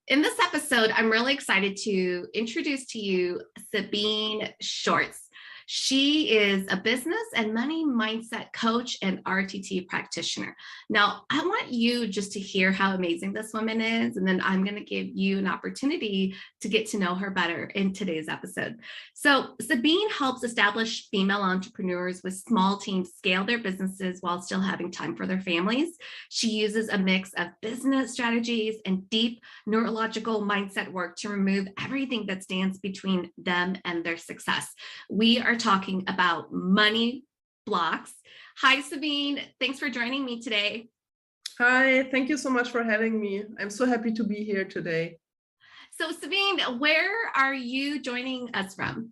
In this episode, I'm really excited to introduce to you Sabine Schwartz. She is a business and money mindset coach and RTT practitioner. Now, I want you just to hear how amazing this woman is, and then I'm going to give you an opportunity to get to know her better in today's episode. So, Sabine helps establish female entrepreneurs with small teams scale their businesses while still having time for their families. She uses a mix of business strategies and deep neurological mindset work to remove everything that stands between them and their success. We are talking about money blocks. Hi, Sabine. Thanks for joining me today. Hi, thank you so much for having me. I'm so happy to be here today. So, Sabine, where are you joining us from?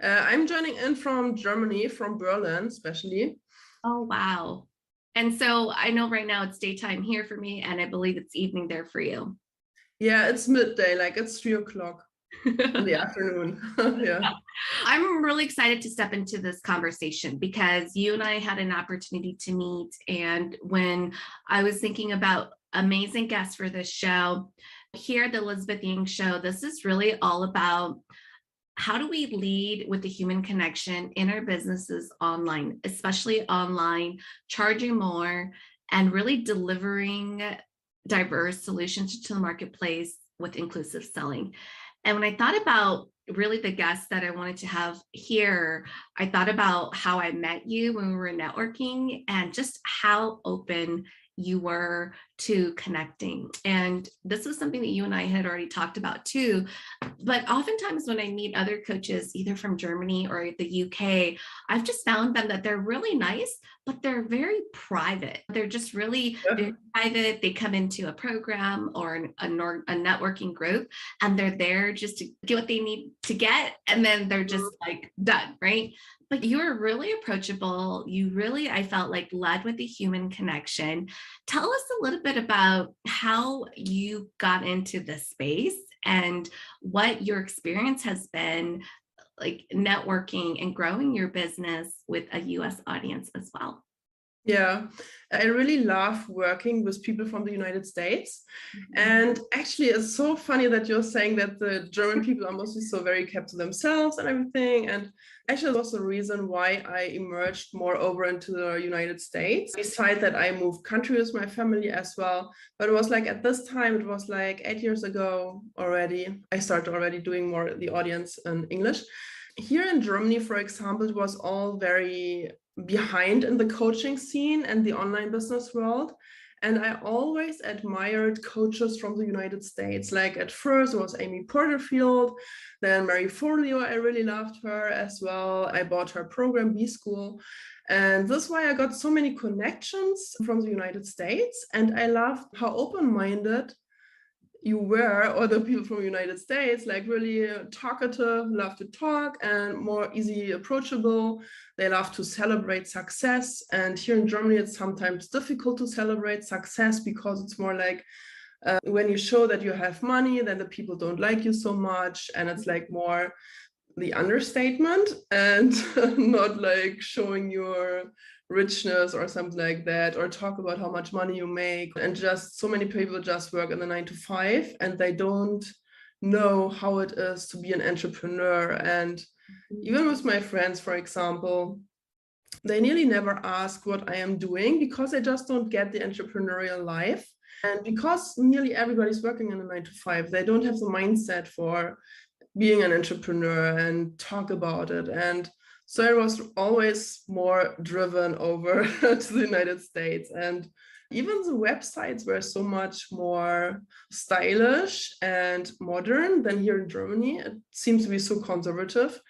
I'm joining in from Germany, from Berlin, especially. Oh, wow. And so I know right now it's daytime here for me, and I believe it's evening there for you. Yeah, it's midday, like it's 3 o'clock in the afternoon. Yeah. I'm really excited to step into this conversation because you and I had an opportunity to meet. And when I was thinking about amazing guests for this show, here at the Elizabeth Ying Show, this is really all about how do we lead with the human connection in our businesses online, especially online, charging more and really delivering diverse solutions to the marketplace with inclusive selling. And when I thought about really the guests that I wanted to have here, I thought about how I met you when we were networking and just how open you were to connecting. And this was something that you and I had already talked about too. But oftentimes when I meet other coaches, either from Germany or the UK, I've just found them that they're really nice, but they're very private. They're just really very private. They come into a program or a networking group, and they're there just to get what they need to get. And then they're just like done, right? But you were really approachable. You really, I felt like, led with the human connection. Tell us a little bit about how you got into this space and what your experience has been like networking and growing your business with a US audience as well. Yeah, I really love working with people from the United States. And actually, it's so funny that you're saying that the German people are mostly so very kept to themselves and everything. And actually, it was the reason why I emerged more over into the United States. Besides that, I moved country with my family as well. But it was like at this time, it was like 8 years ago already. I started already doing more the audience in English. Here in Germany, for example, it was all very behind in the coaching scene and the online business world. And I always admired coaches from the United States. Like at first it was Amy Porterfield, then Mary Forleo, I really loved her as well. I bought her program, B School. And this is why I got so many connections from the United States. And I loved how open-minded you were, or the people from the United States, like really talkative, love to talk and more easy approachable. They love to celebrate success. And here in Germany, it's sometimes difficult to celebrate success because it's more like when you show that you have money, then the people don't like you so much. And it's like more the understatement and not like showing your richness or something like that, or talk about how much money you make. And just so many people just work in the 9 to 5 and they don't know how it is to be an entrepreneur. And even with my friends, for example, they nearly never ask what I am doing because they just don't get the entrepreneurial life. And because nearly everybody's working in a 9 to 5, they don't have the mindset for being an entrepreneur and talk about it. And so I was always more driven over to the United States. And even the websites were so much more stylish and modern than here in Germany. It seems to be so conservative.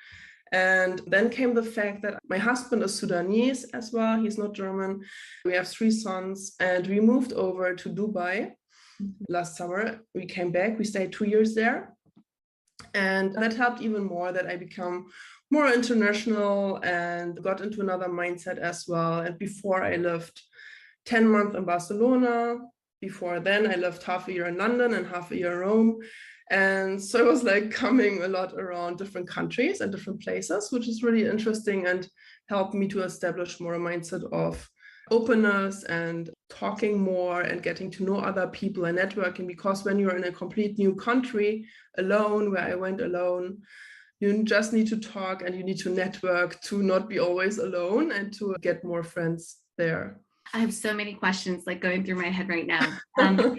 And then came the fact that my husband is Sudanese as well. He's not German. We have 3 sons and we moved over to Dubai last summer. We came back, we stayed 2 years there. And that helped even more that I become more international and got into another mindset as well. And before I lived 10 months in Barcelona. Before then, I lived half a year in London and half a year in Rome. And so I was like coming a lot around different countries and different places, which is really interesting and helped me to establish more a mindset of openness and talking more and getting to know other people and networking. Because when you're in a complete new country alone, where I went alone, you just need to talk and you need to network to not be always alone and to get more friends there. I have so many questions like going through my head right now. Because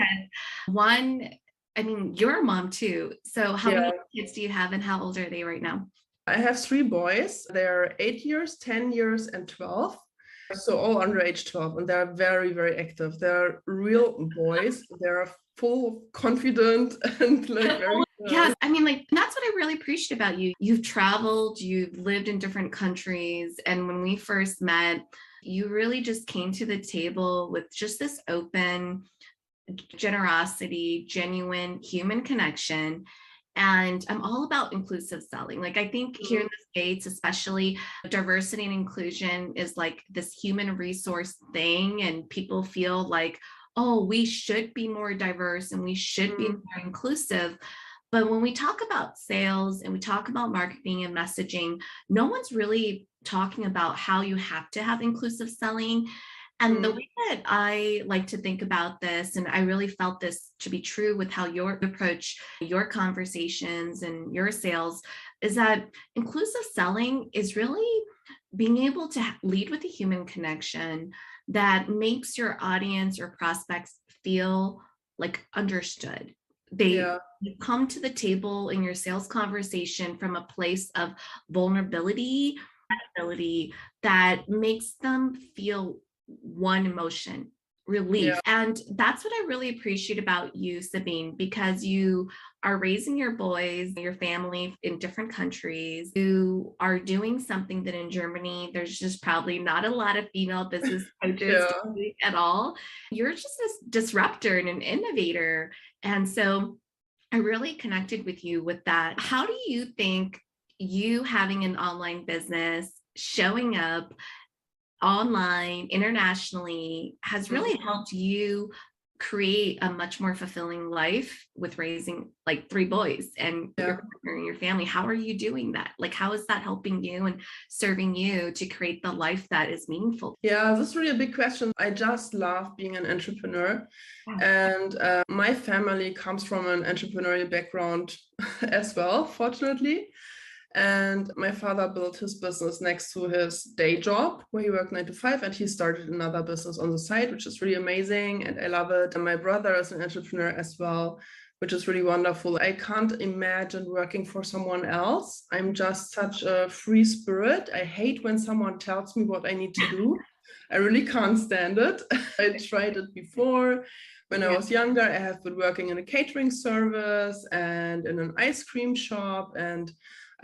one, I mean, you're a mom too. So how many kids do you have and how old are they right now? I have 3 boys. They're 8 years, 10 years, and 12. So all under age 12, and they're very, very active. They're real boys. They're full confident and like very Yes, I mean, like, that's what I really appreciate about you. You've traveled, you've lived in different countries. And when we first met, you really just came to the table with just this open generosity, genuine human connection. And I'm all about inclusive selling. Like, I think here in the States, especially, diversity and inclusion is like this human resource thing. And people feel like, oh, we should be more diverse and we should be more inclusive. But when we talk about sales and we talk about marketing and messaging, no one's really talking about how you have to have inclusive selling. And the way that I like to think about this, and I really felt this to be true with how you approach your conversations and your sales, is that inclusive selling is really being able to lead with a human connection that makes your audience or prospects feel like understood. They You come to the table in your sales conversation from a place of vulnerability, that makes them feel one emotion, relief. And that's what I really appreciate about you, Sabine, because you are raising your boys, your family in different countries. You are doing something that in Germany, there's just probably not a lot of female business coaches at all. You're just this disruptor and an innovator. And so I really connected with you with that. How do you think you having an online business, showing up online, internationally, has really helped you create a much more fulfilling life with raising like 3 boys and your partner and your family? How are you doing that? Like, how is that helping you and serving you to create the life that is meaningful? Yeah, this is really a big question. I just love being an entrepreneur. And my family comes from an entrepreneurial background as well, fortunately. And my father built his business next to his day job where he worked 9 to 5, and he started another business on the side, which is really amazing. And I love it. And my brother is an entrepreneur as well, which is really wonderful. I can't imagine working for someone else. I'm just such a free spirit. I hate when someone tells me what I need to do. I really can't stand it. I tried it before. When I was younger, I have been working in a catering service and in an ice cream shop, and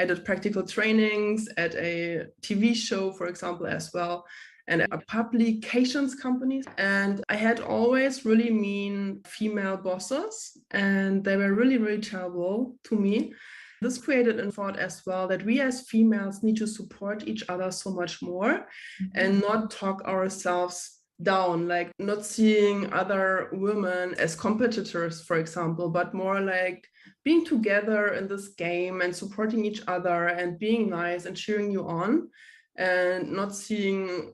I did practical trainings at a TV show, for example, as well, and at publications companies. And I had always really mean female bosses, and they were really, really terrible to me. This created a thought as well that we as females need to support each other so much more and not talk ourselves down, like not seeing other women as competitors, for example, but more like being together in this game and supporting each other and being nice and cheering you on, and not seeing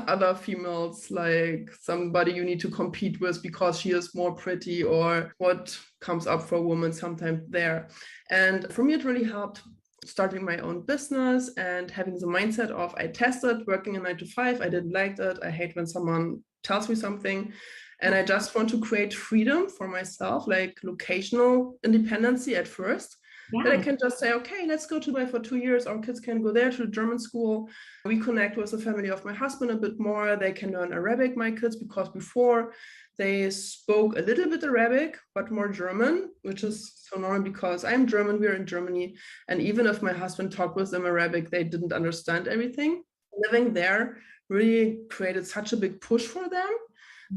other females like somebody you need to compete with because she is more pretty, or what comes up for women sometimes there. And for me, it really helped starting my own business and having the mindset of, I tested working a 9 to 5, I didn't like it, I hate when someone tells me something, and I just want to create freedom for myself, like locational independency at first. That I can just say, okay, let's go to Dubai for 2 years. Our kids can go there to German school. We connect with the family of my husband a bit more. They can learn Arabic, my kids, because before they spoke a little bit Arabic, but more German, which is so normal because I'm German, we're in Germany. And even if my husband talked with them Arabic, they didn't understand everything. Living there really created such a big push for them.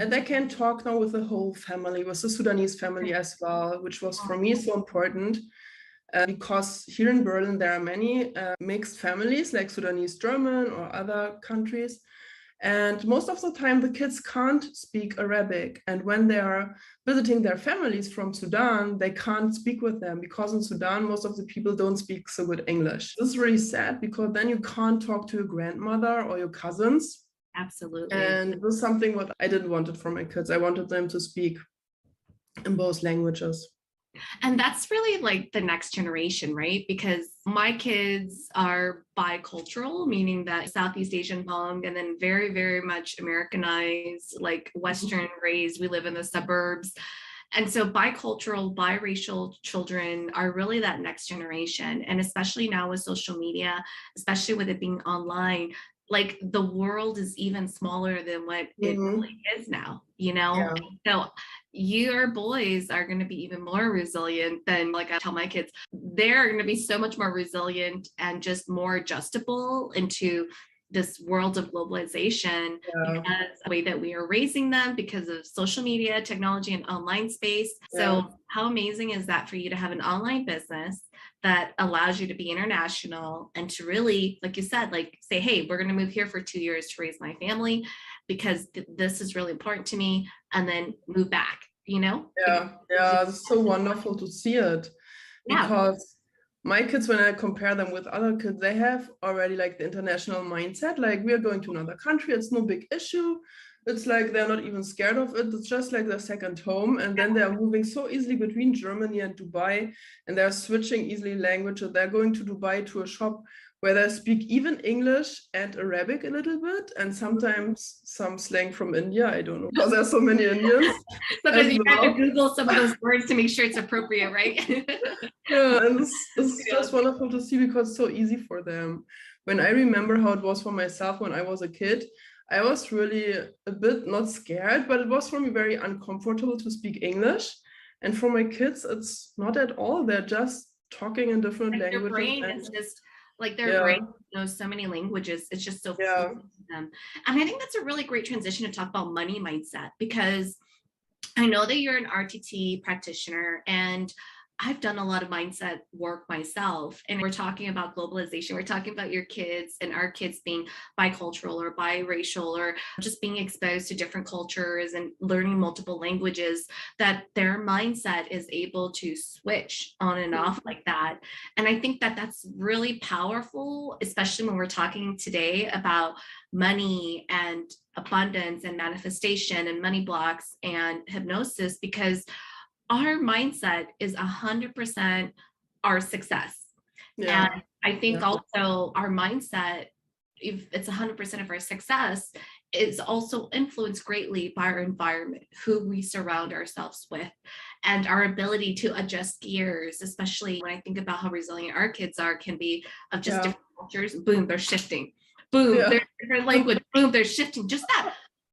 And they can talk now with the whole family, with the Sudanese family as well, which was for me so important. Because here in Berlin, there are many mixed families like Sudanese German or other countries. And most of the time, the kids can't speak Arabic. And when they are visiting their families from Sudan, they can't speak with them because in Sudan, most of the people don't speak so good English. This is really sad because then you can't talk to your grandmother or your cousins Absolutely. And it was something what I didn't want it for my kids. I wanted them to speak in both languages. And that's really like the next generation, right? Because my kids are bicultural, meaning that Southeast Asian Hmong and then very, very much Americanized, like Western raised. We live in the suburbs. And so bicultural, biracial children are really that next generation. And especially now with social media, especially with it being online, like the world is even smaller than what it really is now, you know? Yeah. So your boys are going to be even more resilient than, like I tell my kids, they're going to be so much more resilient and just more adjustable into this world of globalization because the way that we are raising them because of social media, technology, and online space. So how amazing is that for you to have an online business that allows you to be international and to really, like you said, like say, hey, we're going to move here for 2 years to raise my family because this is really important to me, and then move back, you know? Yeah, it's so wonderful to see it because my kids, when I compare them with other kids, they have already like the international mindset, like we're going to another country, it's no big issue. It's like they're not even scared of it. It's just like their second home. And then they're moving so easily between Germany and Dubai, and they're switching easily languages. They're going to Dubai to a shop where they speak even English and Arabic a little bit, and sometimes some slang from India. I don't know, because there's so many Indians. Sometimes you have to Google some of those words to make sure it's appropriate, right? Yeah, and it's just wonderful to see because it's so easy for them. When I remember how it was for myself when I was a kid, I was really a bit not scared, but it was for me very uncomfortable to speak English. And for my kids, it's not at all. They're just talking in different languages. Their brain is just like their brain knows so many languages. It's just so fluent to them. And I think that's a really great transition to talk about money mindset, because I know that you're an RTT practitioner and I've done a lot of mindset work myself. And we're talking about globalization. We're talking about your kids and our kids being bicultural or biracial or just being exposed to different cultures and learning multiple languages, that their mindset is able to switch on and off like that. And I think that that's really powerful, especially when we're talking today about money and abundance and manifestation and money blocks and hypnosis, because our mindset is 100% our success. And I think also our mindset, if it's 100% of our success, is also influenced greatly by our environment, who we surround ourselves with, and our ability to adjust gears, especially when I think about how resilient our kids are, can be of just different cultures. Boom, they're shifting. Boom, they're different language. Boom, they're shifting. Just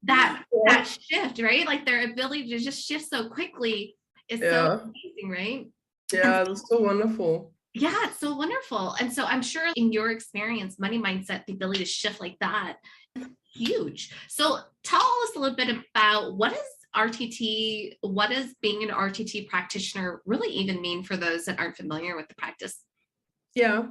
that shift, right? Like their ability to just shift so quickly is so amazing, right? Yeah, that's so wonderful. Yeah, it's so wonderful. And so I'm sure in your experience, money mindset, the ability to shift like that, huge. So tell us a little bit about what is RTT, what does being an RTT practitioner really even mean for those that aren't familiar with the practice? Yeah,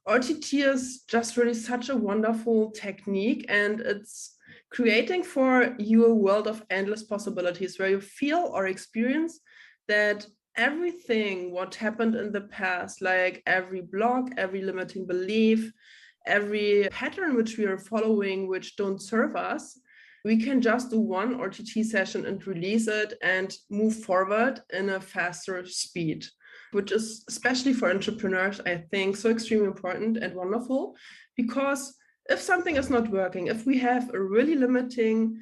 RTT is just really such a wonderful technique, and it's creating for you a world of endless possibilities where you feel or experience that everything what happened in the past, like every block, every limiting belief, every pattern which we are following which don't serve us, we can just do one RTT session and release it and move forward in a faster speed, which is especially for entrepreneurs, I think, so extremely important and wonderful. Because if something is not working, if we have a really limiting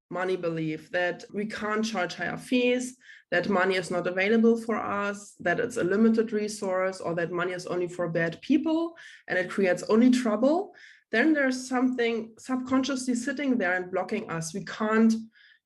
money belief that we can't charge higher fees, that money is not available for us, that it's a limited resource, or that money is only for bad people and it creates only trouble, then there's something subconsciously sitting there and blocking us. We can't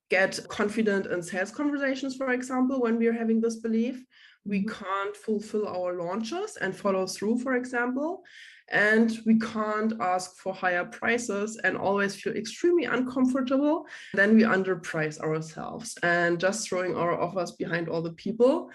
get confident in sales conversations, for example, when we are having this belief. We can't fulfill our launches and follow through, for example, and we can't ask for higher prices and always feel extremely uncomfortable. Then we underprice ourselves and just throwing our offers behind all the people.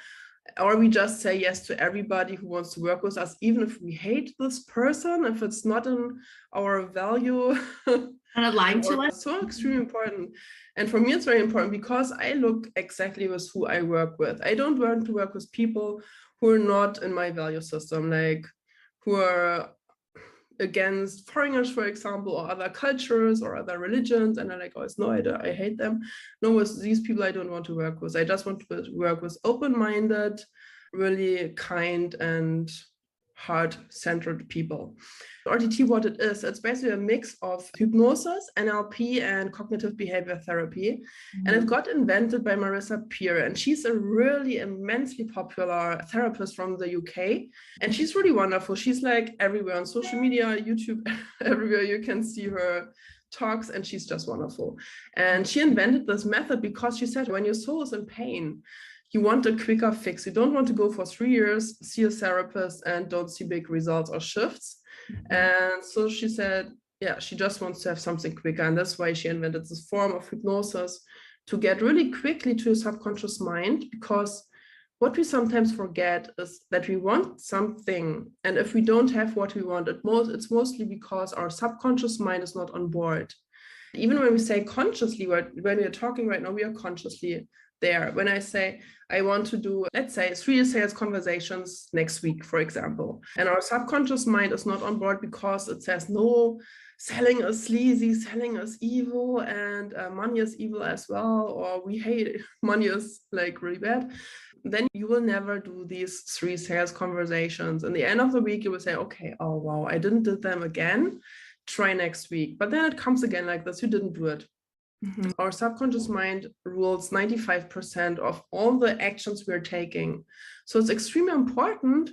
Or we just say yes to everybody who wants to work with us, even if we hate this person, if it's not in our value. And aligned to us. So extremely important. And for me, it's very important because I look exactly with who I work with. I don't want to work with people who are not in my value system, like who are against foreigners, for example, or other cultures or other religions. And I'm like, oh, it's no, I hate them. No, with these people I don't want to work with. I just want to work with open-minded, really kind and heart-centered people. RTT, what it is, it's basically a mix of hypnosis, NLP, and cognitive behavior therapy. And it got invented by Marissa Peer, and she's a really immensely popular therapist from the UK. And she's really wonderful. She's like everywhere on social media, YouTube, everywhere you can see her talks, and she's just wonderful. And she invented this method because she said, when your soul is in pain, you want a quicker fix. You don't want to go for 3 years, see a therapist, and don't see big results or shifts. And so she said, yeah, she just wants to have something quicker. And that's why she invented this form of hypnosis, to get really quickly to your subconscious mind. Because what we sometimes forget is that we want something. And if we don't have what we want, it's mostly because our subconscious mind is not on board. Even when we say consciously, when we are talking right now, we are consciously there. When I say, I want to do, let's say, 3 sales conversations next week, for example, and our subconscious mind is not on board because it says, no, selling is sleazy, selling is evil, and money is evil as well, or we hate it, money is like really bad, then you will never do these 3 sales conversations. In the end of the week, you will say, okay, oh, wow, I didn't do them again. Try next week. But then it comes again like this, you didn't do it. Our subconscious mind rules 95% of all the actions we're taking. So it's extremely important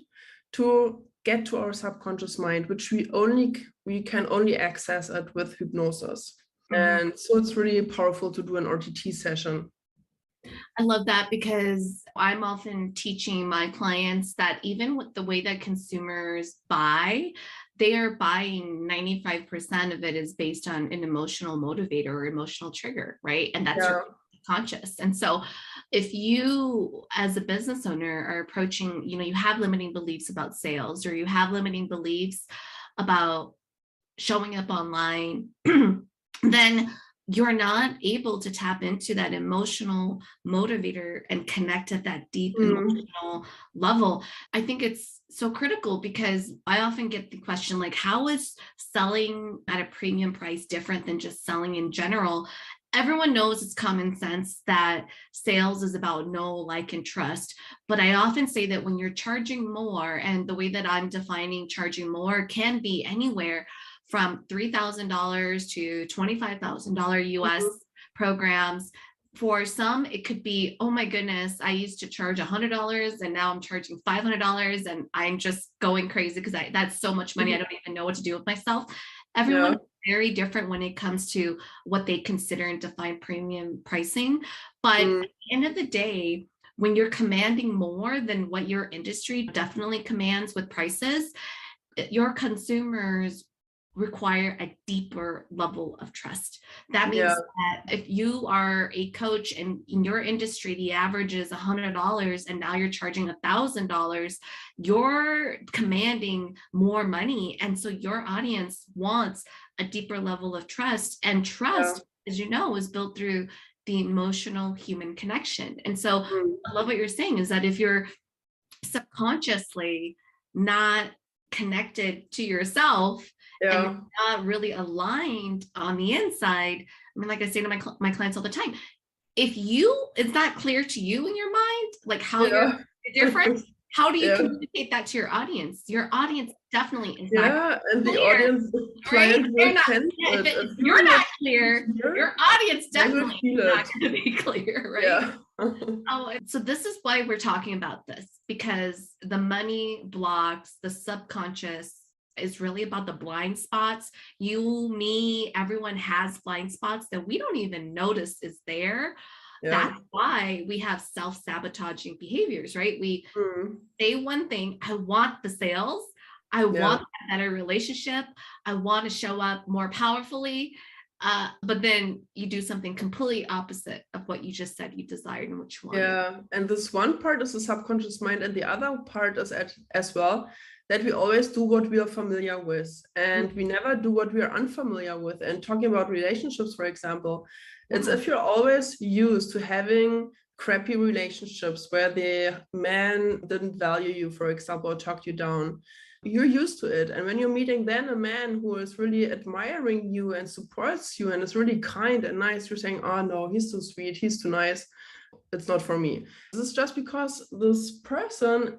to get to our subconscious mind, which we can only access it with hypnosis. And so it's really powerful to do an RTT session. I love that, because I'm often teaching my clients that even with the way that consumers buy, they are buying 95% of it is based on an emotional motivator or emotional trigger, right? And that's your conscious. And so if you as a business owner are approaching, you have limiting beliefs about sales, or you have limiting beliefs about showing up online, then you're not able to tap into that emotional motivator and connect at that deep emotional level. I think it's so critical, because I often get the question, like, how is selling at a premium price different than just selling in general? Everyone knows it's common sense that sales is about know, like, and trust. But I often say that when you're charging more, and the way that I'm defining charging more can be anywhere from $3,000 to $25,000 US programs. For some, it could be, oh my goodness, I used to charge $100 and now I'm charging $500 and I'm just going crazy because that's so much money. I don't even know what to do with myself. Everyone is very different when it comes to what they consider and define premium pricing. But at the end of the day, when you're commanding more than what your industry definitely commands with prices, your consumers require a deeper level of trust. That means that if you are a coach and in your industry, the average is $100 and now you're charging $1,000, you're commanding more money. And so your audience wants a deeper level of trust, and trust, as you know, is built through the emotional human connection. And so I love what you're saying is that if you're subconsciously not connected to yourself, and you're not really aligned on the inside. I mean, like I say to my clients all the time, if it's not clear to you in your mind, like how you're different, how do you communicate that to your audience? Your audience definitely is not and clear, the audience, the client will sense it. If you're not clear, your audience definitely is not going to be clear, right? So this is why we're talking about this, because the money blocks, the subconscious is really about the blind spots. You, me, everyone has blind spots that we don't even notice is there. That's why we have self-sabotaging behaviors, right? We say one thing, I want the sales, I want a better relationship, I want to show up more powerfully, but then you do something completely opposite of what you just said you desired and what you wanted. And this one part is the subconscious mind, and the other part is as well that we always do what we are familiar with, and we never do what we are unfamiliar with. And talking about relationships, for example, it's if you're always used to having crappy relationships where the man didn't value you, for example, or talked you down, you're used to it. And when you're meeting then a man who is really admiring you and supports you and is really kind and nice, you're saying, oh no, he's too sweet, he's too nice, it's not for me. This is just because this person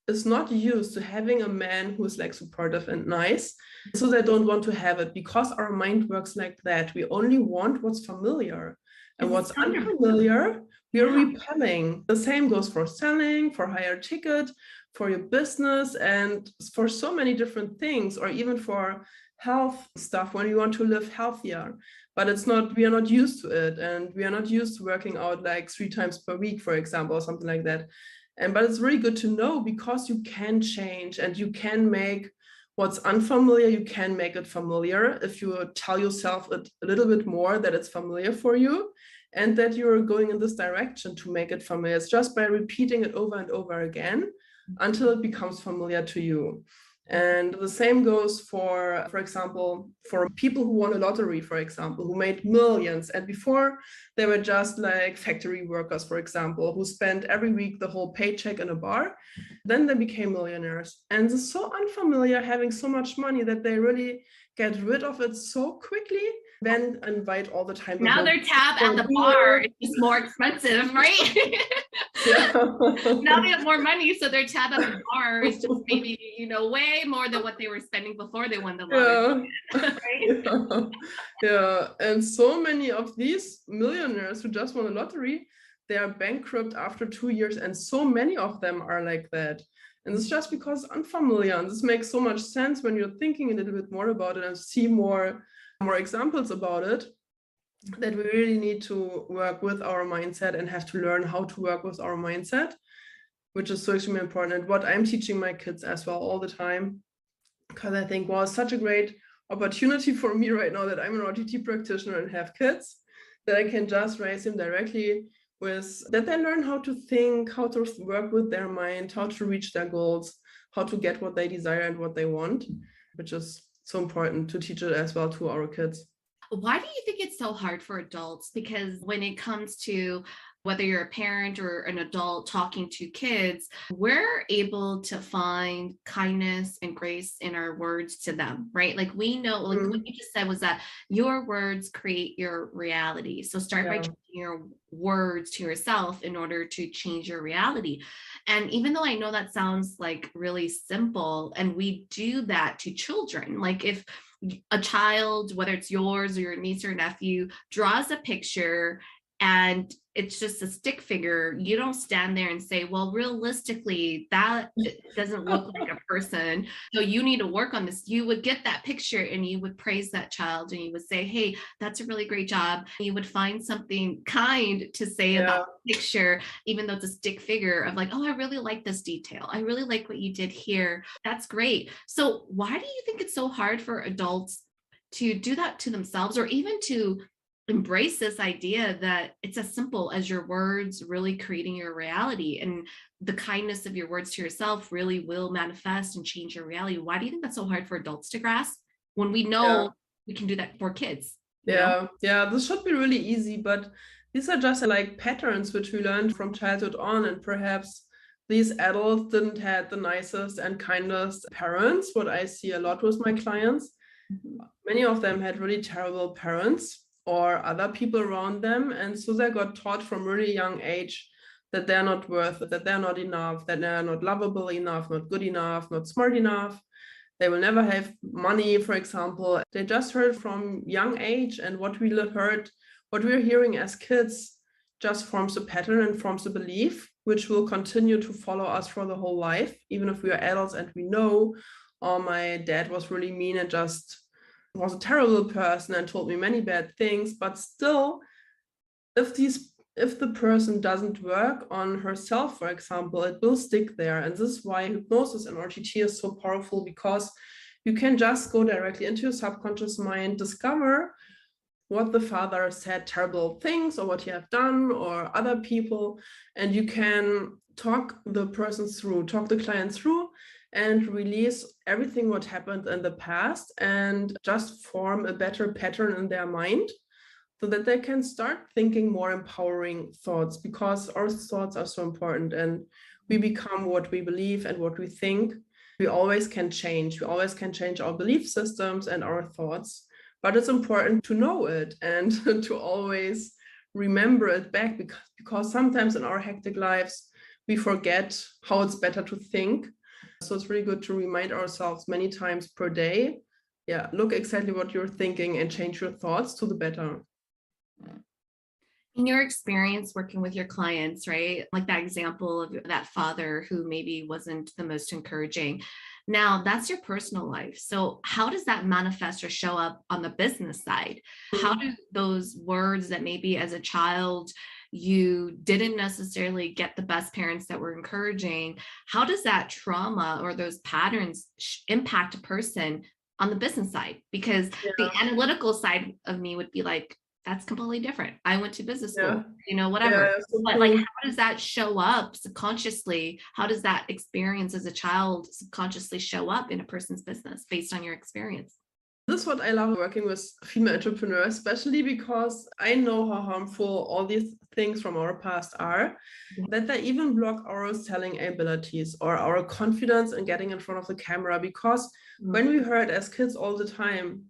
is not used to having a man who is like supportive and nice. So they don't want to have it, because our mind works like that. We only want what's familiar, and what's unfamiliar, we are repelling. The same goes for selling, for higher ticket, for your business, and for so many different things, or even for health stuff when you want to live healthier. But it's not, we are not used to it, and we are not used to working out like 3 times per week, for example, or something like that. But it's really good to know, because you can change and you can make what's unfamiliar, you can make it familiar if you tell yourself a little bit more that it's familiar for you and that you're going in this direction to make it familiar. It's just by repeating it over and over again until it becomes familiar to you. And the same goes for example, for people who won a lottery, for example, who made millions. And before, they were just like factory workers, for example, who spent every week the whole paycheck in a bar. Then they became millionaires. And it's so unfamiliar having so much money that they really get rid of it so quickly, then invite all the time. Now their tab at the bar is just more expensive, right? Yeah. Now they have more money, so their tab at the bar is just maybe, way more than what they were spending before they won the lottery. Right? Yeah. And so many of these millionaires who just won a lottery, they are bankrupt after 2 years, and so many of them are like that. And it's just because unfamiliar. And this makes so much sense when you're thinking a little bit more about it and see more examples about it, that we really need to work with our mindset and have to learn how to work with our mindset, which is so extremely important. And what I'm teaching my kids as well all the time, because I think, well, it's such a great opportunity for me right now that I'm an OTT practitioner and have kids, that I can just raise them directly with that they learn how to think, how to work with their mind, how to reach their goals, how to get what they desire and what they want, which is so important to teach it as well to our kids. Why do you think it's so hard for adults? Because when it comes to whether you're a parent or an adult talking to kids, we're able to find kindness and grace in our words to them, right? Like we know, like what you just said was that your words create your reality. So start by changing your words to yourself in order to change your reality. And even though I know that sounds like really simple, and we do that to children, like if a child, whether it's yours or your niece or nephew, draws a picture and it's just a stick figure, you don't stand there and say, well, realistically, that doesn't look like a person, so you need to work on this. You would get that picture and you would praise that child and you would say, hey, that's a really great job. You would find something kind to say about the picture, even though it's a stick figure of like, oh, I really like this detail. I really like what you did here. That's great. So why do you think it's so hard for adults to do that to themselves, or even to embrace this idea that it's as simple as your words really creating your reality, and the kindness of your words to yourself really will manifest and change your reality? Why do you think that's so hard for adults to grasp when we know we can do that for kids? Yeah, this should be really easy, but these are just like patterns which we learned from childhood on, and perhaps these adults didn't have the nicest and kindest parents, what I see a lot with my clients. Many of them had really terrible parents or other people around them. And so they got taught from really young age that they're not worth it, that they're not enough, that they're not lovable enough, not good enough, not smart enough. They will never have money, for example. They just heard from young age, and what we're hearing as kids just forms a pattern and forms a belief, which will continue to follow us for the whole life, even if we are adults and we know, oh, my dad was really mean and just was a terrible person and told me many bad things. But still, if the person doesn't work on herself, for example, it will stick there. And this is why hypnosis and RTT is so powerful, because you can just go directly into your subconscious mind, discover what the father said, terrible things, or what you have done, or other people, and you can talk the client through and release everything what happened in the past, and just form a better pattern in their mind, so that they can start thinking more empowering thoughts, because our thoughts are so important, and we become what we believe and what we think. We always can change. We always can change our belief systems and our thoughts, but it's important to know it and to always remember it back, because sometimes in our hectic lives, we forget how it's better to think. So it's really good to remind ourselves many times per day, look exactly what you're thinking and change your thoughts to the better. In your experience working with your clients, right? Like that example of that father who maybe wasn't the most encouraging. Now, that's your personal life. So, how does that manifest or show up on the business side? How do those words that maybe as a child you didn't necessarily get the best parents that were encouraging, how does that trauma or those patterns impact a person on the business side? Because the analytical side of me would be like, that's completely different. I went to business school, whatever. So but like, how does that show up subconsciously? How does that experience as a child subconsciously show up in a person's business based on your experience? This is what I love working with female entrepreneurs, especially because I know how harmful all these things from our past are, that they even block our selling abilities or our confidence in getting in front of the camera. Because when we heard as kids all the time,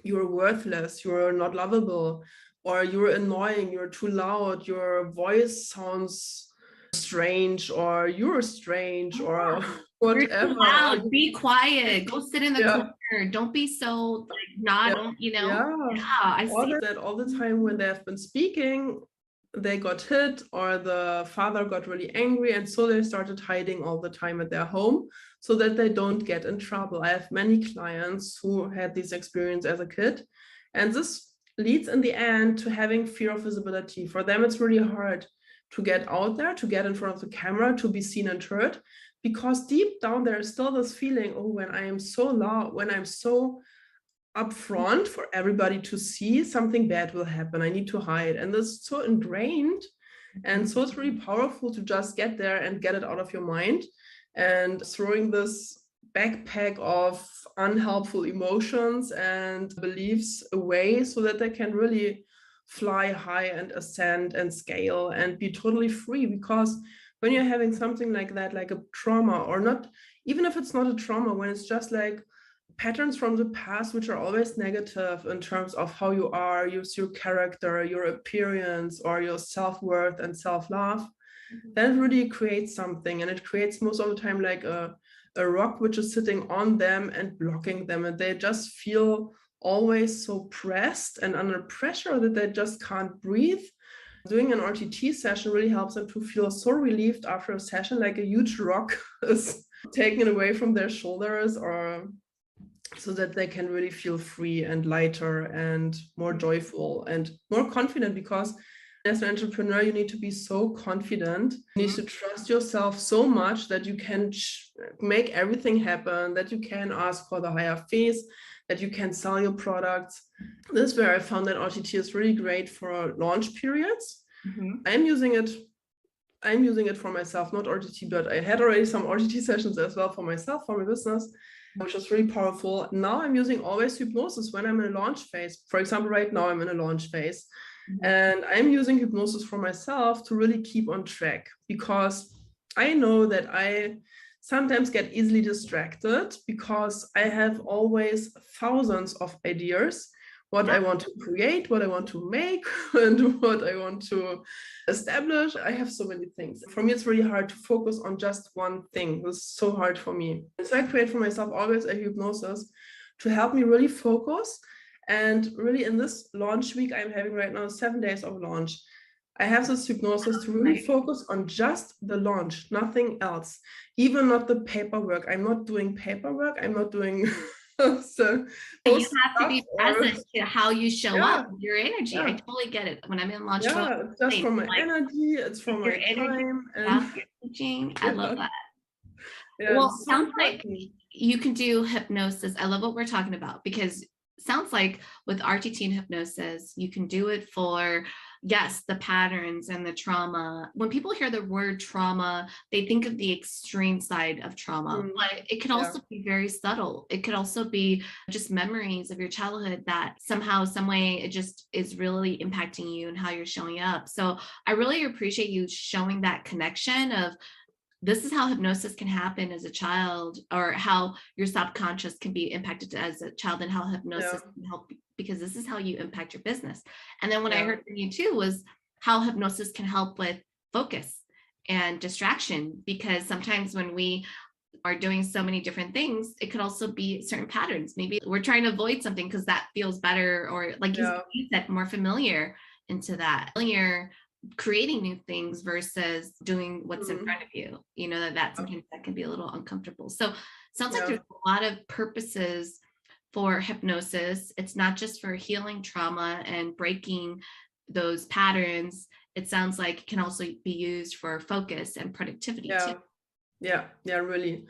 you're worthless, you're not lovable, or you're annoying, you're too loud, your voice sounds strange, or you're strange, or whatever. You're too loud. Be quiet. Go sit in the corner. Don't be so not, I see that all the time when they have been speaking, they got hit or the father got really angry, and so they started hiding all the time at their home so that they don't get in trouble. I have many clients who had this experience as a kid, and this leads in the end to having fear of visibility. For them, it's really hard to get out there, to get in front of the camera, to be seen and heard, because deep down there is still this feeling, oh, when I am so loud, when I'm so upfront for everybody to see, something bad will happen. I need to hide. And this is so ingrained. And so it's really powerful to just get there and get it out of your mind, and throwing this backpack of unhelpful emotions and beliefs away so that they can really fly high and ascend and scale and be totally free. Because when you're having something like that, like a trauma, or not, even if it's not a trauma, when it's just like patterns from the past, which are always negative in terms of how you are, your character, your appearance, or your self-worth and self-love, that really creates something. And it creates most of the time like a rock which is sitting on them and blocking them. And they just feel always so pressed and under pressure that they just can't breathe. Doing an RTT session really helps them to feel so relieved after a session, like a huge rock is taken away from their shoulders, or so that they can really feel free and lighter and more joyful and more confident. Because as an entrepreneur, you need to be so confident. You need to trust yourself so much that you can make everything happen, that you can ask for the higher fees, that you can sell your products. This is where I found that RTT is really great for launch periods. I'm using it for myself, not RTT, but I had already some RTT sessions as well for myself, for my business, which is really powerful. Now I'm using always hypnosis when I'm in a launch phase. For example, right now I'm in a launch phase, and I'm using hypnosis for myself to really keep on track, because I know that I sometimes get easily distracted because I have always thousands of ideas, what I want to create, what I want to make, and what I want to establish. I have so many things. For me, it's really hard to focus on just one thing. It's so hard for me. So I create for myself always a hypnosis to help me really focus. And really in this launch week I'm having right now, 7 days of launch, I have this hypnosis to really focus on just the launch, nothing else, even not the paperwork. I'm not doing paperwork. I'm not doing so you have to be present to how you show up with your energy. I totally get it. When I'm in launch mode, it's just for my energy, it's for my time and teaching. I love that. Well, sounds like you can do hypnosis. I love what we're talking about, because sounds like with RTT and hypnosis, you can do it for, yes, the patterns and the trauma. When people hear the word trauma, they think of the extreme side of trauma, but it can also be very subtle. It could also be just memories of your childhood that somehow, some way, it just is really impacting you and how you're showing up. So I really appreciate you showing that connection of this is how hypnosis can happen as a child, or how your subconscious can be impacted as a child, and how hypnosis can help, because this is how you impact your business. And then what I heard from you too was how hypnosis can help with focus and distraction, because sometimes when we are doing so many different things, it could also be certain patterns. Maybe we're trying to avoid something because that feels better, or like you said, more familiar into that. You're creating new things versus doing what's in front of you. You know, that sometimes that can be a little uncomfortable. So it sounds like there's a lot of purposes for hypnosis. It's not just for healing trauma and breaking those patterns. It sounds like it can also be used for focus and productivity too. Yeah, really.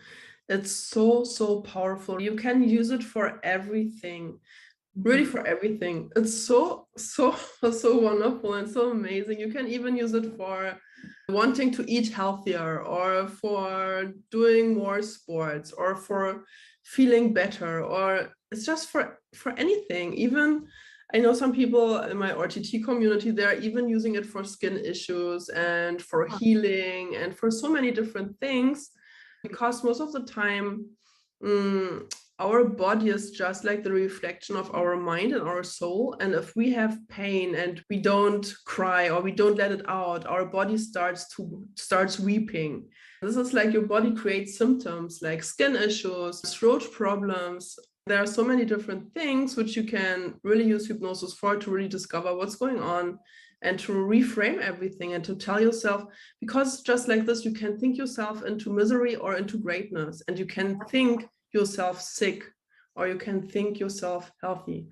It's so powerful. You can use it for everything, really for everything. It's so wonderful and so amazing. You can even use it for wanting to eat healthier, or for doing more sports, or for feeling better, or it's just for anything. Even I know some people in my RTT community, they're even using it for skin issues and for healing and for so many different things, because most of the time, our body is just like the reflection of our mind and our soul. And if we have pain and we don't cry, or we don't let it out, our body starts weeping. This is like your body creates symptoms like skin issues, throat problems. There are so many different things which you can really use hypnosis for, to really discover what's going on and to reframe everything, and to tell yourself, because just like this, you can think yourself into misery or into greatness, and you can think yourself sick, or you can think yourself healthy.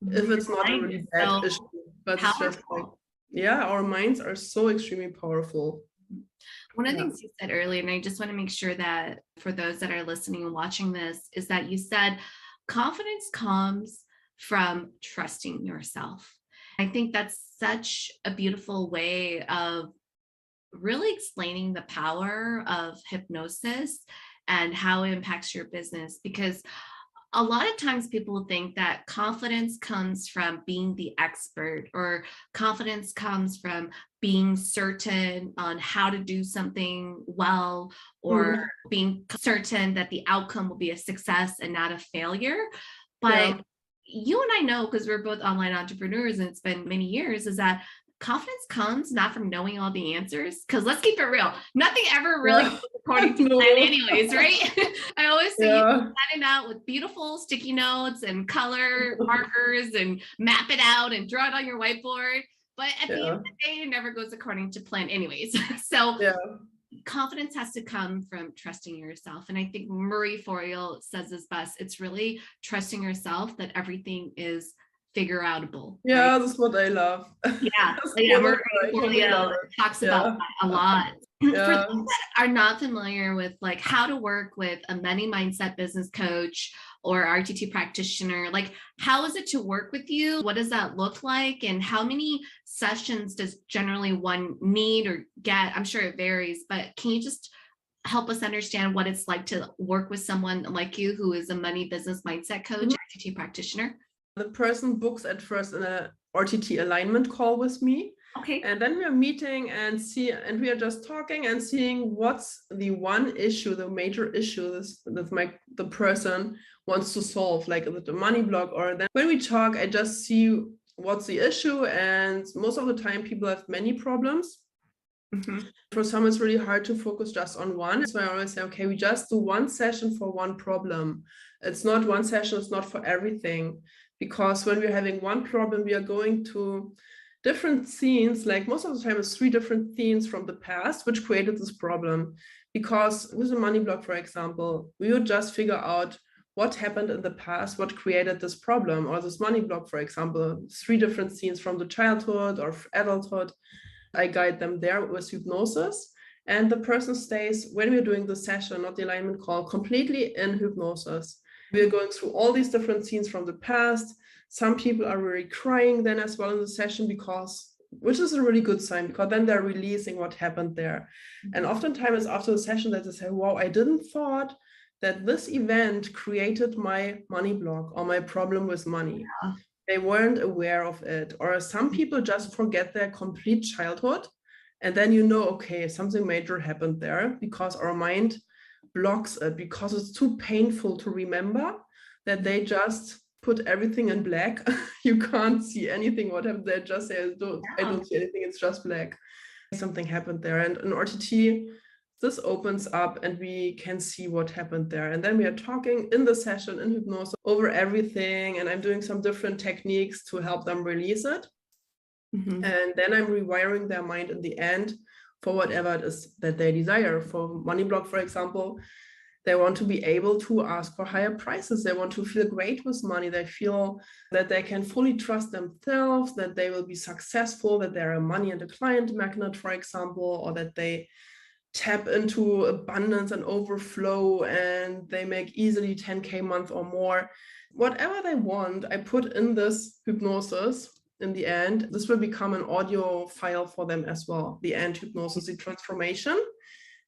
If it's not a really bad issue, but it's just like, our minds are so extremely powerful. One of the things you said earlier, and I just want to make sure that for those that are listening and watching this, is that you said confidence comes from trusting yourself. I think that's such a beautiful way of really explaining the power of hypnosis and how it impacts your business, because a lot of times people think that confidence comes from being the expert, or confidence comes from being certain on how to do something well, or being certain that the outcome will be a success and not a failure. But you and I know, because we're both online entrepreneurs and it's been many years, is that confidence comes not from knowing all the answers, because let's keep it real, nothing ever really goes according to plan anyways, right? I always say you can plan it out with beautiful sticky notes and color markers and map it out and draw it on your whiteboard, but at the end of the day, it never goes according to plan anyways. So confidence has to come from trusting yourself. And I think Marie Forleo says this best: it's really trusting yourself that everything is figure outable. Right? That's what I love. Marie Forleo talks about that a lot. For those that are not familiar with like how to work with a money mindset business coach or RTT practitioner, like how is it to work with you? What does that look like? And how many sessions does generally one need or get? I'm sure it varies, but can you just help us understand what it's like to work with someone like you, who is a money business mindset coach, RTT practitioner? The person books at first an RTT alignment call with me. Okay. And then we are meeting and we are just talking and seeing what's the one issue, the major issue that the person wants to solve, like the money block. Or then when we talk, I just see what's the issue. And most of the time people have many problems. For some, it's really hard to focus just on one. So I always say, okay, we just do one session for one problem. It's not one session, it's not for everything. Because when we're having one problem, we are going to different scenes, like most of the time it's 3 different scenes from the past, which created this problem. Because with a money block, for example, we would just figure out what happened in the past, what created this problem, or this money block, for example, 3 different scenes from the childhood or adulthood. I guide them there with hypnosis. And the person stays, when we're doing the session, not the alignment call, completely in hypnosis. We're going through all these different scenes from the past. Some people are really crying then as well in the session, which is a really good sign, because then they're releasing what happened there. And oftentimes after the session that they say, wow, I didn't thought that this event created my money block or my problem with money. They weren't aware of it. Or some people just forget their complete childhood And then you know, okay, something major happened there because our mind blocks it because it's too painful to remember that they just put everything in black. You can't see anything what happened. They just say, I don't see anything, it's just black. Something happened there. And in RTT, this opens up and we can see what happened there. And then we are talking in the session in hypnosis over everything. And I'm doing some different techniques to help them release it. And then I'm rewiring their mind in the end for whatever it is that they desire. For money block, for example, they want to be able to ask for higher prices. They want to feel great with money. They feel that they can fully trust themselves, that they will be successful, that they're a money and a client magnet, for example, or that they tap into abundance and overflow and they make easily 10K a month or more. Whatever they want, I put in this hypnosis. In the end, this will become an audio file for them as well. The end hypnosis, the transformation.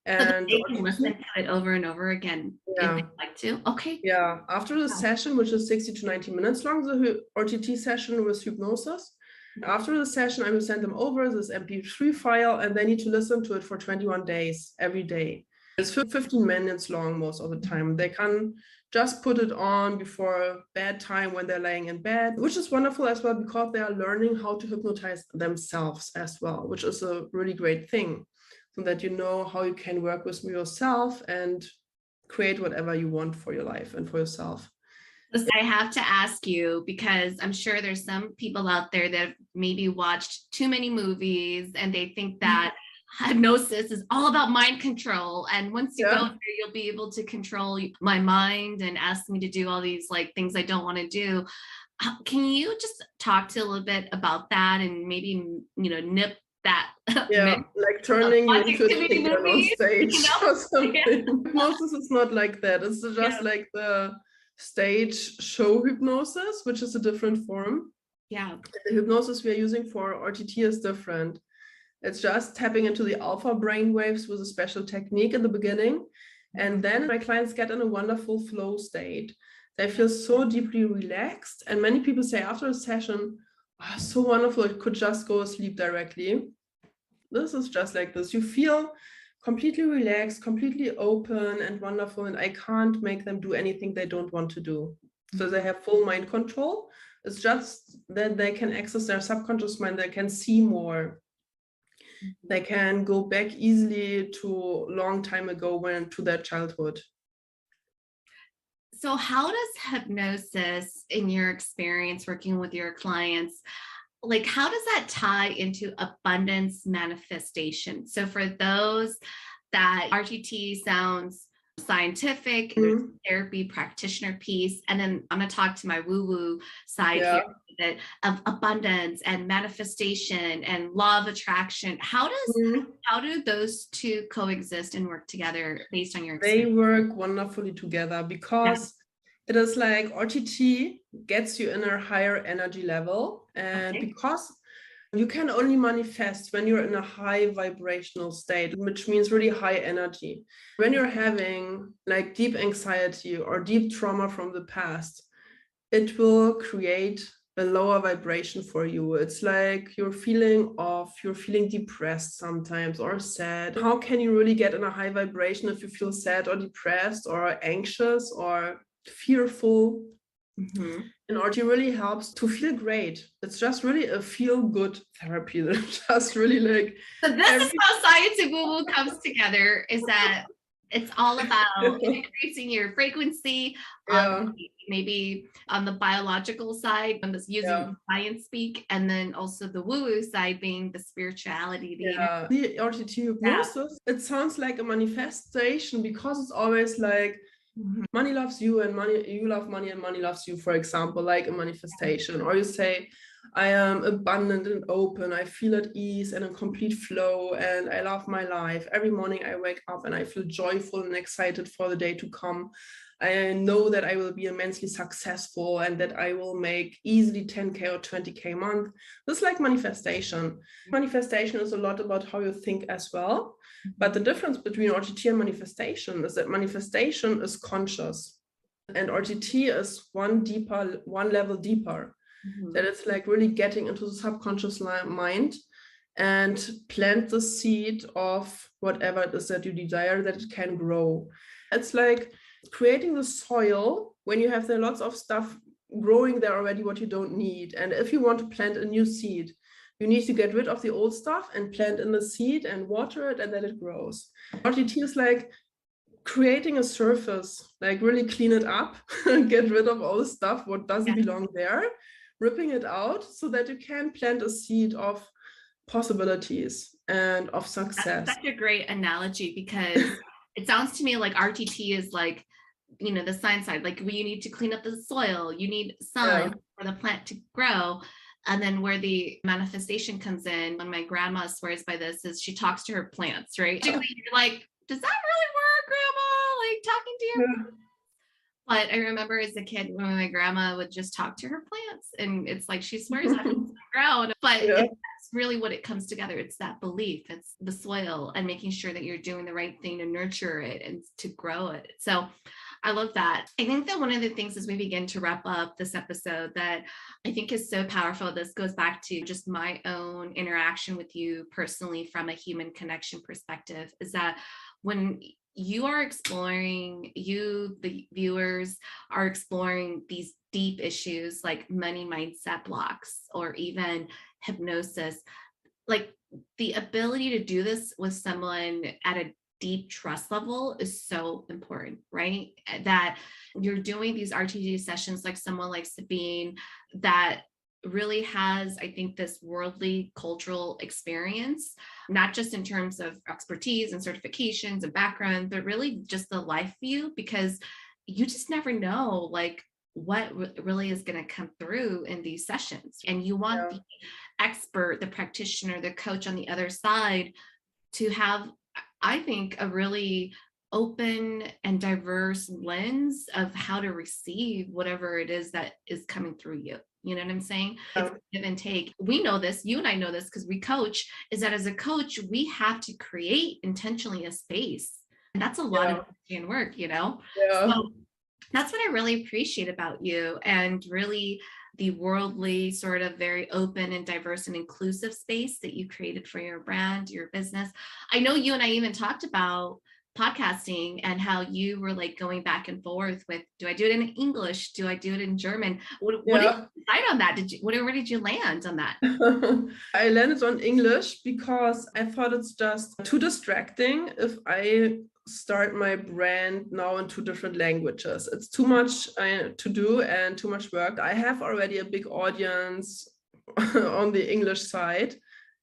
And so they can listen to it over and over again if they'd like to. Okay. Yeah. After the session, which is 60 to 90 minutes long, the RTT session with hypnosis. After the session, I will send them over this MP3 file and they need to listen to it for 21 days every day. It's 15 minutes long most of the time. They can just put it on before bedtime when they're laying in bed, which is wonderful as well because they are learning how to hypnotize themselves as well, which is a really great thing. So that you know how you can work with yourself and create whatever you want for your life and for yourself. I have to ask you, because I'm sure there's some people out there that maybe watched too many movies and they think that hypnosis is all about mind control. And once you go there, you'll be able to control my mind and ask me to do all these like things I don't want to do. Can you just talk to a little bit about that and maybe, nip that? Like turning you into a figure on stage or something. Hypnosis is not like that. It's just like the stage show hypnosis, which is a different form. The hypnosis we are using for RTT is different. It's just tapping into the alpha brain waves with a special technique in the beginning. And then my clients get in a wonderful flow state. They feel so deeply relaxed. And many people say after a session, oh, so wonderful, it could just go asleep directly. This is just like this. You feel completely relaxed, completely open and wonderful. And I can't make them do anything they don't want to do. So they have full mind control. It's just that they can access their subconscious mind. They can see more. They can go back easily to a long time ago to their childhood. So how does hypnosis, in your experience working with your clients, like how does that tie into abundance manifestation? So for those that RTT sounds scientific, there's therapy practitioner piece, and then I'm going to talk to my woo-woo side here of abundance and manifestation and law of attraction. How do those two coexist and work together based on your experience? They work wonderfully together because it is like RTT gets you in a higher energy level, and because you can only manifest when you're in a high vibrational state, which means really high energy. When you're having like deep anxiety or deep trauma from the past, it will create a lower vibration for you. It's like you're feeling off, you're feeling depressed sometimes or sad. How can you really get in a high vibration if you feel sad or depressed or anxious or fearful? And RT really helps to feel great. It's just really a feel-good therapy. Just really like. So this is how science and woo-woo comes together. Is that it's all about increasing your frequency. Maybe on the biological side, when this using science speak, and then also the woo-woo side being the spirituality. The RTT hypnosis. It sounds like a manifestation because it's always like. Money loves you and you love money and money loves you, for example, like a manifestation. Or you say, I am abundant and open, I feel at ease and in complete flow and I love my life. Every morning I wake up and I feel joyful and excited for the day to come. I know that I will be immensely successful and that I will make easily 10K or 20K a month. This is like manifestation. Manifestation is a lot about how you think as well. But the difference between RTT and manifestation is that manifestation is conscious and RTT is one level deeper. That it's like really getting into the subconscious mind and plant the seed of whatever it is that you desire that it can grow. It's like creating the soil when you have there lots of stuff growing there already what you don't need. And if you want to plant a new seed, you need to get rid of the old stuff and plant in the seed and water it, and then it grows. RTT is like creating a surface, like really clean it up, get rid of all the stuff what doesn't belong there, ripping it out so that you can plant a seed of possibilities and of success. That's such a great analogy, because it sounds to me like RTT is like, the science side, like you need to clean up the soil, you need sun for the plant to grow. And then where the manifestation comes in, when my grandma swears by this, is she talks to her plants, right? You're like, does that really work, grandma? Like talking to your But I remember as a kid when my grandma would just talk to her plants, and it's like she swears at the ground, but that's really what it comes together. It's that belief, it's the soil, and making sure that you're doing the right thing to nurture it and to grow it. So I love that. I think that one of the things as we begin to wrap up this episode that I think is so powerful, this goes back to just my own interaction with you personally from a human connection perspective, is that when you are exploring, the viewers are exploring these deep issues like money mindset blocks or even hypnosis, like the ability to do this with someone at a deep trust level is so important, right? That you're doing these RTG sessions like someone like Sabine that really has, I think, this worldly cultural experience, not just in terms of expertise and certifications and background, but really just the life view, because you just never know like what really is going to come through in these sessions. And you want the expert, the practitioner, the coach on the other side to have, I think, a really open and diverse lens of how to receive whatever it is that is coming through you. You know what I'm saying? It's give and take. We know this, you and I know this because we coach, is that as a coach, we have to create intentionally a space. And that's a lot of work, So that's what I really appreciate about you, and really the worldly sort of very open and diverse and inclusive space that you created for your brand, your business. I know you and I even talked about podcasting and how you were like going back and forth with, do I do it in English? Do I do it in German? What did you decide on that? Where did you land on that? I landed on English because I thought it's just too distracting if I start my brand now in 2 different languages. It's too much to do and too much work. I have already a big audience on the English side.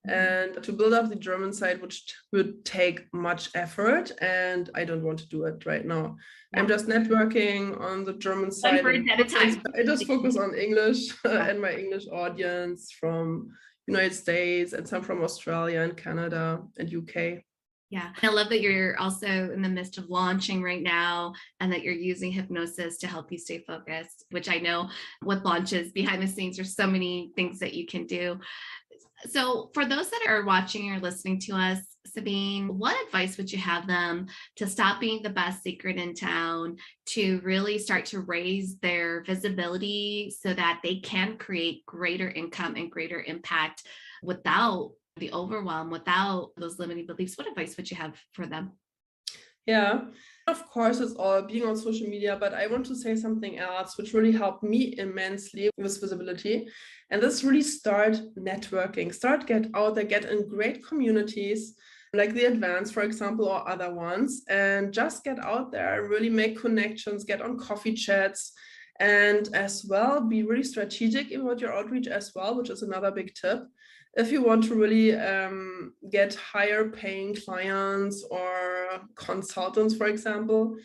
And to build up the German side, which would take much effort, and I don't want to do it right now. I'm just networking on the German side. At a time. I just focus on English and my English audience from United States and some from Australia and Canada and UK. Yeah. I love that you're also in the midst of launching right now, and that you're using hypnosis to help you stay focused, which I know with launches behind the scenes, there's so many things that you can do. So for those that are watching or listening to us, Sabine, what advice would you have them to stop being the best secret in town, to really start to raise their visibility so that they can create greater income and greater impact without the overwhelm, without those limiting beliefs? What advice would you have for them? Yeah, of course, it's all being on social media, but I want to say something else which really helped me immensely with visibility. And this really start networking, get out there, get in great communities like the Advanced, for example, or other ones, and just get out there, really make connections, get on coffee chats, and as well, be really strategic about your outreach as well, which is another big tip. If you want to really get higher paying clients or consultants, for example,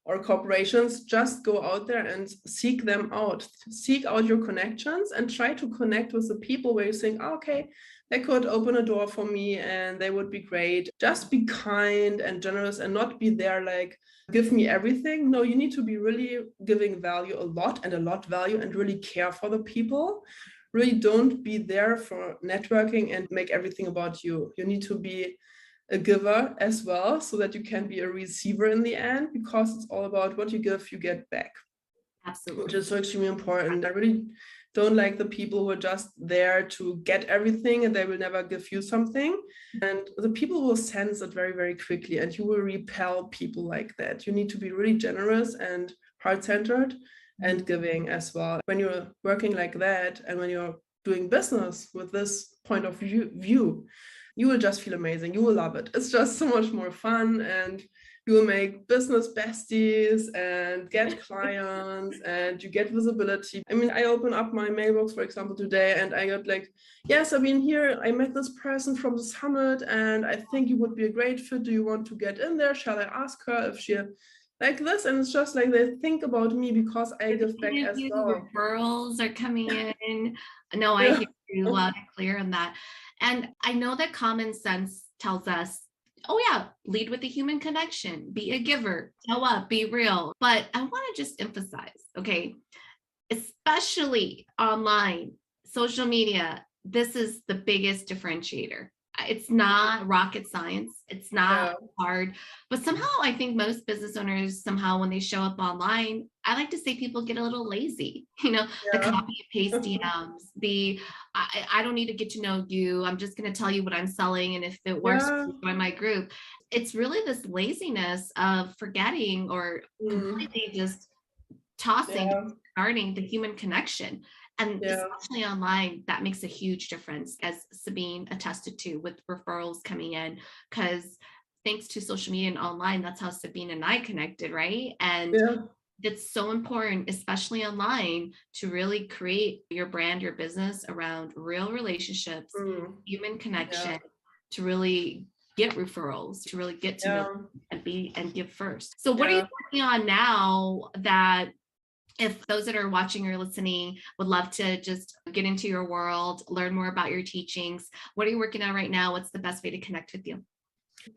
or corporations, just go out there and seek them out. Seek out your connections and try to connect with the people where you think, oh, okay, they could open a door for me and they would be great. Just be kind and generous and not be there like, give me everything. No, you need to be really giving value, a lot value, and really care for the people. Really don't be there for networking and make everything about you. You need to be a giver as well, so that you can be a receiver in the end, because it's all about what you give, you get back. Absolutely. Which is so extremely important. I really Don't like the people who are just there to get everything and they will never give you something. And the people will sense it very, very quickly, and you will repel people like that. You need to be really generous and heart-centered and giving as well. When you're working like that, and when you're doing business with this point of view, you will just feel amazing. You will love it. It's just so much more fun, and you will make business besties and get clients, and you get visibility. I mean, I open up my mailbox, for example, today, and I got like, yes, I've been here. I met this person from the summit, and I think you would be a great fit. Do you want to get in there? Shall I ask her if she like this? And it's just like they think about me because I give back as well. Referrals are coming in. No, I hear you loud and clear on that. And I know that common sense tells us, oh yeah, lead with the human connection, be a giver, show up, be real. But I want to just emphasize, okay, especially online, social media, this is the biggest differentiator. It's not rocket science. It's not hard, but somehow I think most business owners, somehow when they show up online, I like to say people get a little lazy, the copy and paste DMs, I don't need to get to know you. I'm just going to tell you what I'm selling. And if it works, join my group. It's really this laziness of forgetting or completely just tossing regarding the human connection. And especially online, that makes a huge difference, as Sabine attested to, with referrals coming in, because thanks to social media and online, that's how Sabine and I connected, right? And it's so important, especially online, to really create your brand, your business around real relationships, human connection, to really get referrals, to really get to know and give first. So what are you working on now that, if those that are watching or listening would love to just get into your world, learn more about your teachings, what are you working on right now? What's the best way to connect with you?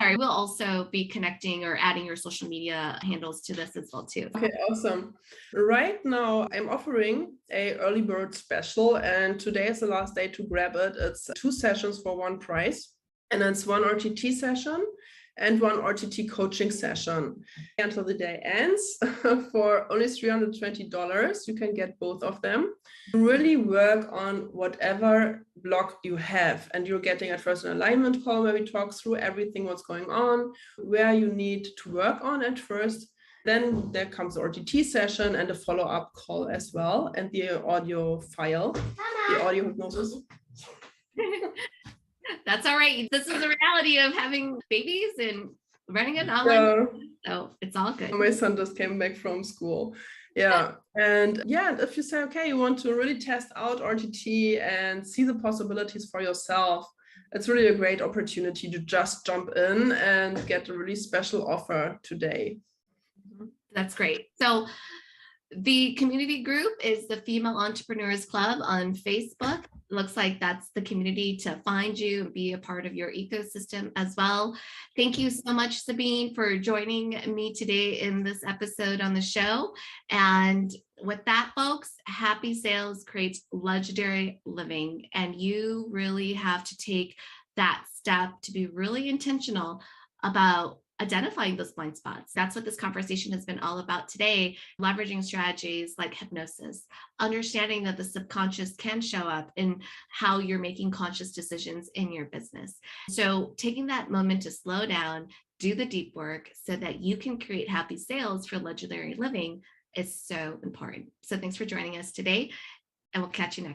Sorry, we'll also be connecting or adding your social media handles to this as well too. Okay, awesome. Right now I'm offering a early bird special, and today is the last day to grab it. It's 2 sessions for one price, and it's 1 RTT session and 1 RTT coaching session until the day ends. For only $320, you can get both of them. Really work on whatever block you have, and you're getting at first an alignment call where we talk through everything, what's going on, where you need to work on at first. Then there comes the RTT session and a follow-up call as well, and the audio file, the audio hypnosis. That's all right. This is the reality of having babies and running an online business, so it's all good. My son just came back from school. And if you say, okay, you want to really test out RTT and see the possibilities for yourself, it's really a great opportunity to just jump in and get a really special offer today. That's great. So the community group is the Female Entrepreneurs Club on Facebook. Looks like that's the community to find you and be a part of your ecosystem as well. Thank you so much, Sabine, for joining me today in this episode on the show. And with that, folks, happy sales creates legendary living. And you really have to take that step to be really intentional about identifying those blind spots. That's what this conversation has been all about today, leveraging strategies like hypnosis, understanding that the subconscious can show up in how you're making conscious decisions in your business. So taking that moment to slow down, do the deep work so that you can create happy sales for legendary living is so important. So thanks for joining us today, and we'll catch you next.